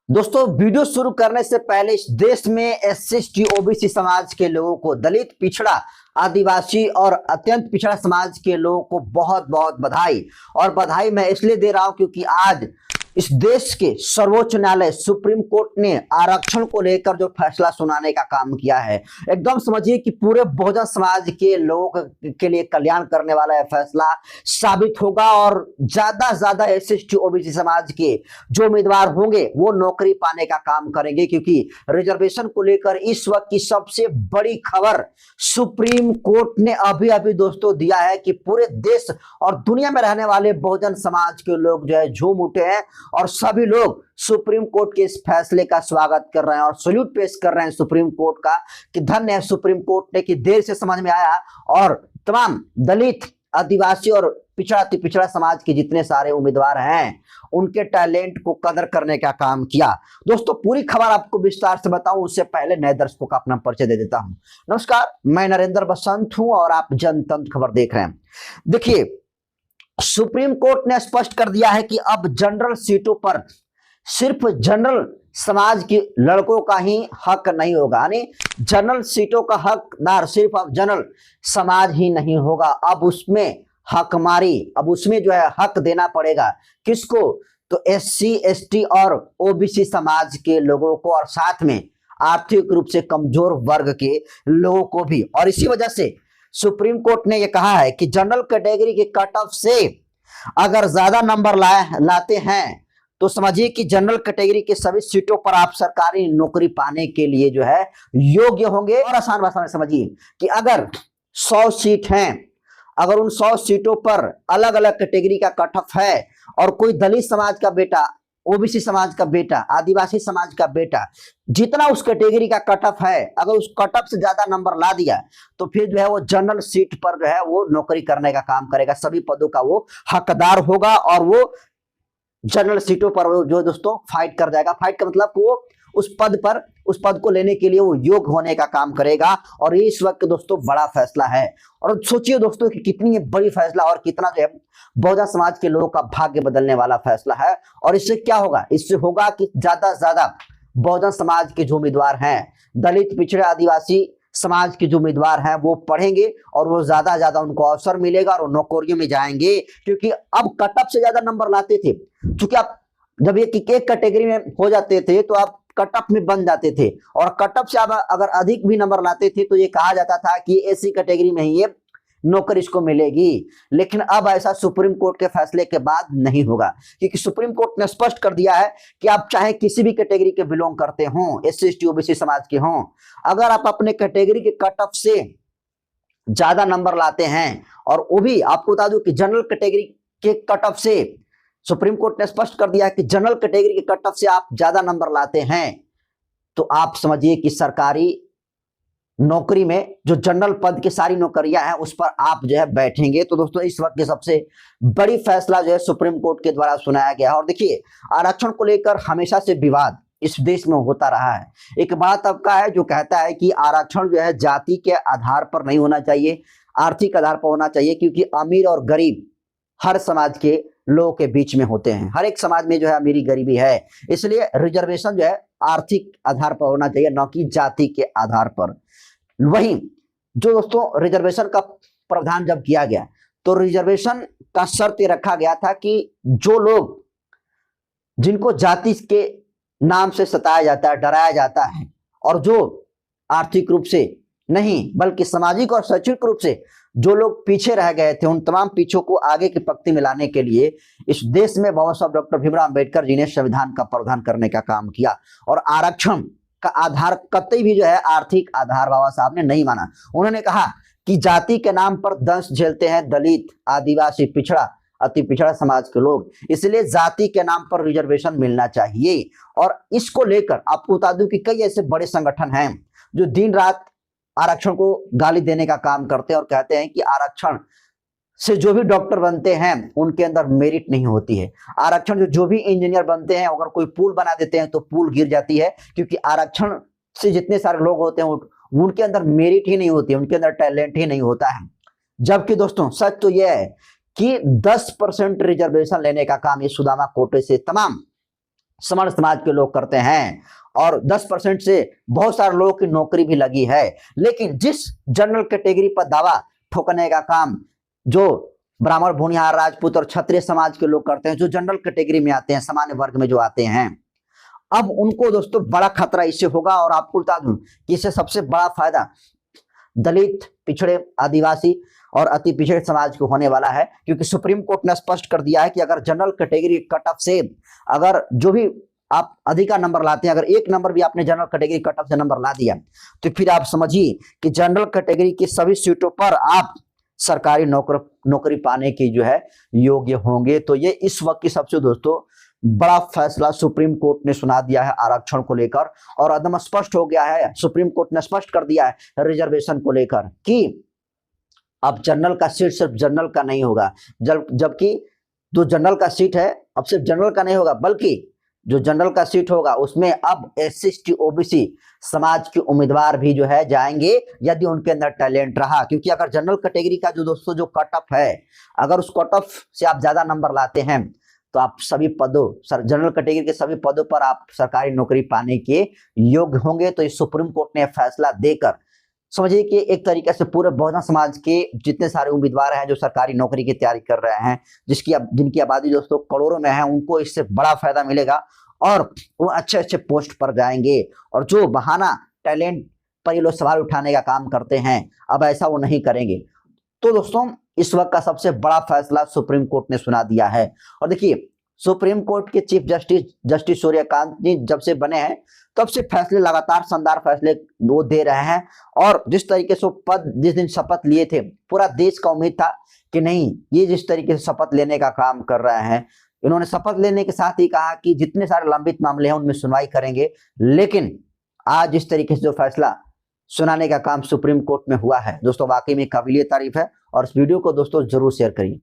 दोस्तों, वीडियो शुरू करने से पहले इस देश में एससी एसटी ओबीसी समाज के लोगों को, दलित, पिछड़ा, आदिवासी और अत्यंत पिछड़ा समाज के लोगों को बहुत बहुत बधाई। और बधाई मैं इसलिए दे रहा हूं क्योंकि आज इस देश के सर्वोच्च न्यायालय सुप्रीम कोर्ट ने आरक्षण को लेकर जो फैसला सुनाने का काम किया है, एकदम समझिए कि पूरे बहुजन समाज के लोगों के लिए कल्याण करने वाला यह फैसला साबित होगा। और ज्यादा एससी एसटी ओबीसी समाज के जो उम्मीदवार होंगे वो नौकरी पाने का काम करेंगे, क्योंकि रिजर्वेशन को लेकर इस वक्त की सबसे बड़ी खबर सुप्रीम कोर्ट ने अभी अभी दोस्तों दिया है कि पूरे देश और दुनिया में रहने वाले बहुजन समाज के लोग जो है झूम उठे हैं और सभी लोग सुप्रीम कोर्ट के इस फैसले का स्वागत कर रहे हैं और सैल्यूट पेश कर रहे हैं सुप्रीम कोर्ट का कि धन्य है सुप्रीम कोर्ट ने कि देर से समझ में आया और तमाम दलित, आदिवासी और पिछड़ा समाज के जितने सारे उम्मीदवार हैं उनके टैलेंट को कदर करने का काम किया। दोस्तों, पूरी खबर आपको विस्तार से बताऊं उससे पहले नए दर्शकों का अपना परिचय दे देता हूं। नमस्कार, मैं नरेंद्र बसंत हूं और आप जनतंत्र खबर देख रहे हैं। देखिए, सुप्रीम कोर्ट ने स्पष्ट कर दिया है कि अब जनरल सीटों पर सिर्फ जनरल समाज के लड़कों का ही हक नहीं होगा, यानी जनरल सीटों का हकदार सिर्फ अब जनरल समाज ही नहीं होगा। अब उसमें हकमारी, अब उसमें जो है हक देना पड़ेगा किसको? तो एससी एसटी और ओबीसी समाज के लोगों को और साथ में आर्थिक रूप से कमजोर वर्ग के लोगों को भी। और इसी वजह से सुप्रीम कोर्ट ने यह कहा है कि जनरल कैटेगरी के कट ऑफ से अगर ज्यादा नंबर लाते हैं तो समझिए कि जनरल कैटेगरी के सभी सीटों पर आप सरकारी नौकरी पाने के लिए जो है योग्य होंगे। और आसान भाषा में समझिए कि अगर 100 सीट हैं, अगर उन 100 सीटों पर अलग अलग कैटेगरी का कट ऑफ है और कोई दलित समाज का बेटा, ओबीसी समाज का बेटा, आदिवासी समाज का बेटा, जितना उस कैटेगरी का कट ऑफ है, अगर उस कट ऑफ से ज्यादा नंबर ला दिया तो फिर जो है वो जनरल सीट पर जो है वो नौकरी करने का काम करेगा, सभी पदों का वो हकदार होगा और वो जनरल सीटों पर जो दोस्तों फाइट कर जाएगा। फाइट का मतलब वो उस पद को लेने के लिए वो योग्य होने का काम करेगा। और ये इस वक्त दोस्तों बड़ा फैसला है। और सोचिए दोस्तों कि कितनी ये बड़ी फैसला और कितना जो है बहुजन समाज के लोगों का भाग्य बदलने वाला फैसला है। और इससे क्या होगा? इससे होगा कि ज्यादा से ज्यादा बहुजन समाज के जो उम्मीदवार हैं, दलित, पिछड़े, आदिवासी समाज के जो उम्मीदवार हैं वो पढ़ेंगे और वो ज्यादा उनको अवसर मिलेगा और वो नौकरियों में जाएंगे। क्योंकि अब कट ऑफ से ज्यादा नंबर लाते थे, क्योंकि आप जब एक कैटेगरी में हो जाते थे तो आप कट ऑफ में बन जाते थे और कट ऑफ से आप अगर अधिक भी नंबर लाते थे तो ये कहा जाता था कि ऐसी कैटेगरी में ही ये नौकरी इसको मिलेगी। लेकिन अब ऐसा सुप्रीम कोर्ट के फैसले के बाद नहीं होगा, क्योंकि सुप्रीम कोर्ट ने स्पष्ट कर दिया है कि आप चाहे किसी भी कैटेगरी के बिलोंग करते हो, एससी एसटी ओबीसी समाज के हों, अगर आप अपने कैटेगरी के कट ऑफ से ज्यादा नंबर लाते हैं, और वो भी आपको बता दूं कि जनरल कैटेगरी के कट ऑफ से सुप्रीम कोर्ट ने स्पष्ट कर दिया है कि जनरल कैटेगरी के कट ऑफ से आप ज्यादा नंबर लाते हैं तो आप समझिए कि सरकारी नौकरी में जो जनरल पद की सारी नौकरियां हैं उस पर आप जो है बैठेंगे। तो दोस्तों, इस वक्त की सबसे बड़ी फैसला जो है सुप्रीम कोर्ट के द्वारा सुनाया गया है। और देखिए, आरक्षण को लेकर हमेशा से विवाद इस देश में होता रहा है। एक बड़ा तबका है जो कहता है कि आरक्षण जो है जाति के आधार पर नहीं होना चाहिए, आर्थिक आधार पर होना चाहिए, क्योंकि अमीर और गरीब हर समाज के लोगों के बीच में होते हैं। हर एक समाज में जो है अमीरी गरीबी है, इसलिए रिजर्वेशन जो है आर्थिक आधार पर होना चाहिए, न कि जाति के आधार पर। वहीं जो दोस्तों रिजर्वेशन का प्रावधान जब किया गया तो रिजर्वेशन का शर्त ये रखा गया था कि जो लोग, जिनको जाति के नाम से सताया जाता है, डराया जाता है, और जो आर्थिक रूप से नहीं बल्कि सामाजिक और शैक्षणिक रूप से जो लोग पीछे रह गए थे, उन तमाम पीछों को आगे की पंक्ति में लाने के लिए इस देश में बाबा साहब डॉक्टर भीमराव अंबेडकर जी ने संविधान का प्रावधान करने का काम किया। और आरक्षण का आधार कतई भी जो है आर्थिक आधार बाबा साहब ने नहीं माना। उन्होंने कहा कि जाति के नाम पर दंश झेलते हैं दलित, आदिवासी, पिछड़ा, अति पिछड़ा समाज के लोग, इसलिए जाति के नाम पर रिजर्वेशन मिलना चाहिए। और इसको लेकर आपको बता दूं कि कई ऐसे बड़े संगठन हैं जो दिन रात आरक्षण को गाली देने का काम करते हैं और कहते हैं कि आरक्षण से जो भी डॉक्टर बनते हैं उनके अंदर मेरिट नहीं होती है। आरक्षण जो भी इंजीनियर बनते हैं, अगर कोई पुल बना देते हैं तो पुल गिर जाती है, क्योंकि आरक्षण से जितने सारे लोग होते हैं उनके अंदर मेरिट ही नहीं होती है, उनके अंदर टैलेंट ही नहीं होता है। जबकि दोस्तों सच तो यह है कि 10% रिजर्वेशन लेने का काम ये सुदामा कोटे से तमाम समर समाज के लोग करते हैं और 10% से बहुत सारे लोगों की नौकरी भी लगी है। लेकिन जिस जनरल कैटेगरी पर दावा ठोकने का काम जो ब्राह्मण, भूमिहार, राजपूत और क्षत्रिय समाज के लोग करते हैं, जो जनरल कैटेगरी में आते हैं, सामान्य वर्ग में जो आते हैं, अब उनको दोस्तों बड़ा खतरा इससे होगा। और आपको बता दूं कि इससे सबसे बड़ा फायदा दलित, पिछड़े, आदिवासी और अति पिछड़े समाज को होने वाला है, क्योंकि सुप्रीम कोर्ट ने स्पष्ट कर दिया है कि अगर जनरल कैटेगरी कट ऑफ से अगर जो भी आप अधिका नंबर लाते हैं, अगर एक नंबर भी आपने जनरल कैटेगरी कट ऑफ से नंबर ला दिया, तो फिर आप समझिए कि जनरल कैटेगरी की सभी सीटों पर आप सरकारी नौकरी पाने की जो है योग्य होंगे। तो ये इस वक्त की सबसे दोस्तों बड़ा फैसला सुप्रीम कोर्ट ने सुना दिया है आरक्षण को लेकर, और एकदम स्पष्ट हो गया है, सुप्रीम कोर्ट ने स्पष्ट कर दिया है रिजर्वेशन को लेकर कि अब जनरल का सीट सिर्फ जनरल का नहीं होगा, जबकि जो जनरल का सीट है अब सिर्फ जनरल का नहीं होगा, बल्कि जो जनरल का सीट होगा उसमें अब SC ST OBC समाज के उम्मीदवार भी जो है जाएंगे, यदि उनके अंदर टैलेंट रहा। क्योंकि अगर जनरल कैटेगरी का जो दोस्तों जो कट ऑफ है, अगर उस कट ऑफ से आप ज्यादा नंबर लाते हैं तो आप सभी पदों, जनरल कैटेगरी के सभी पदों पर आप सरकारी नौकरी पाने के योग्य होंगे। तो इस सुप्रीम कोर्ट ने फैसला देकर समझिए कि एक तरीके से पूरे बहुजन समाज के जितने सारे उम्मीदवार हैं जो सरकारी नौकरी की तैयारी कर रहे हैं, जिनकी आबादी दोस्तों करोड़ों में है, उनको इससे बड़ा फायदा मिलेगा और वो अच्छे अच्छे पोस्ट पर जाएंगे। और जो बहाना टैलेंट पर ये लोग सवाल उठाने का काम करते हैं, अब ऐसा वो नहीं करेंगे। तो दोस्तों इस वक्त का सबसे बड़ा फैसला सुप्रीम कोर्ट ने सुना दिया है। और देखिए सुप्रीम कोर्ट के चीफ जस्टिस सूर्यकांत जी जब से बने हैं तब से फैसले लगातार शानदार फैसले वो दे रहे हैं। और जिस तरीके से जिस दिन शपथ लिए थे, पूरा देश का उम्मीद था कि नहीं, ये जिस तरीके से शपथ लेने का काम कर रहे हैं, इन्होंने शपथ लेने के साथ ही कहा कि जितने सारे लंबित मामले हैं उनमें सुनवाई करेंगे। लेकिन आज जिस तरीके से जो फैसला सुनाने का काम सुप्रीम कोर्ट में हुआ है दोस्तों, वाकई में काबिलियत तारीफ है। और इस वीडियो को दोस्तों जरूर शेयर करिए।